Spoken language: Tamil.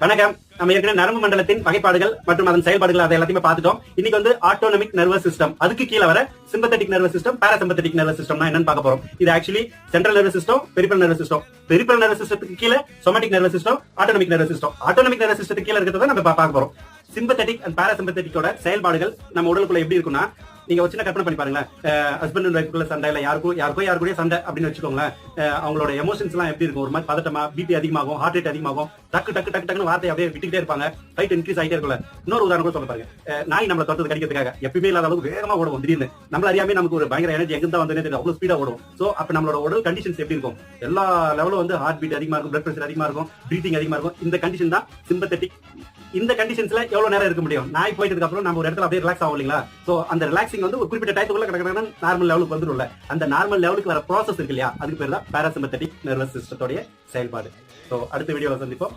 வணக்கம். நம்ம ஏற்கனவே நரம்பு மண்டலத்தின் வகைப்பாடுகள் மற்றும் அதன் செயல்பாடுகள் அதை எல்லாத்தையுமே பார்த்துட்டோம். இன்னைக்கு வந்து ஆட்டோனமிக் நர்வஸ் சிஸ்டம், அதுக்கு கீழே வர sympathetic nervous system, parasympathetic nervous சிஸ்டம்னா என்னன்னு பார்க்க போறோம். இது actually central nervous system, peripheral nervous system. Peripheral nervous சிஸ்டத்துக்கு கீழே somatic nervous system, autonomic nervous system. Autonomic nervous சிஸ்டத்துக்கு கீழே இருக்கிறத நம்ம பார்க்க போறோம். சிம்பத்தட்டிக் அண்ட் பாராசிம்பத்தட்டிக்கோட செயல்பாடுகள் நம்ம உடலுக்குள்ள எப்படி இருக்குன்னா, நீங்க ஒரு சின்ன கற்பனை பண்ணி பாருங்களேன். ஹஸ்பண்ட் அண்ட் ஒய்ஃப்குள்ள சண்டை, இல்ல யாருக்கோ சண்டை அப்படின்னு வச்சுக்கோங்களேன். அவங்களோட எமோஷன்ஸ் எல்லாம் எப்படி இருக்கும்? ஒரு மாதிரி பதட்டமா, பிபி அதிகமாகும், ஹார்ட் ரேட் அதிகமாகும், டக்குன்னு வார்த்தை அப்படியே விட்டுக்கிட்டே இருப்பாங்க, ஃபைட் இன்க்ரீஸ் ஆகிட்டே இருக்குல்ல. இன்னொரு உதாரணம் சொல்ல பாருங்க. நாய் நம்மளை தொட்டது கடிக்கிறதுக்காக எப்பயுமே இல்லாத அளவுக்கு வேகமா ஓடும். திடீர்னு நம்மள அறியாமே நமக்கு ஒரு பயங்கர எனர்ஜி எங்க தான் வந்து தெரியும், அவ்வளவு ஸ்பீடா ஓடும். சோ அப்ப நம்மளோட உடல் கண்டிஷன்ஸ் எப்படி இருக்கும்? எல்லா லெவலும் வந்து ஹார்ட் பீட் அதிகமா இருக்கும், பிளட் பிரஷர் அதிகமா இருக்கும், பிரீத்திங் அதிகமா இருக்கும். இந்த கண்டிஷன் தான் சிம்பத்தட்டிக். இந்த கண்டிஷன்ஸ்ல எவ்வளவு நேரம் இருக்க முடியும்? நாய் போயிட்டதுக்கு அப்புறம் நம்ம ஒரு இடத்துல அப்படியே ரிலாக்ஸ் ஆகும் இல்லைங்களா? சோ அந்த ரிலாக்ஸிங் வந்து ஒரு குறிப்பிட்ட டைத்துக்குள்ள கிடக்கிற நார்மல் லெவலுக்கு வந்துரும்ல. அந்த நார்மல் லெவலுக்கு வர ப்ராசஸ் இருக்கு இல்லையா, அதுக்கு பேர் தான் பாராசிம்பத்தட்டிக் நர்வஸ் சிஸ்டத்தோட செயல்பாடு. சோ அடுத்த வீடியோல சந்திப்போம்.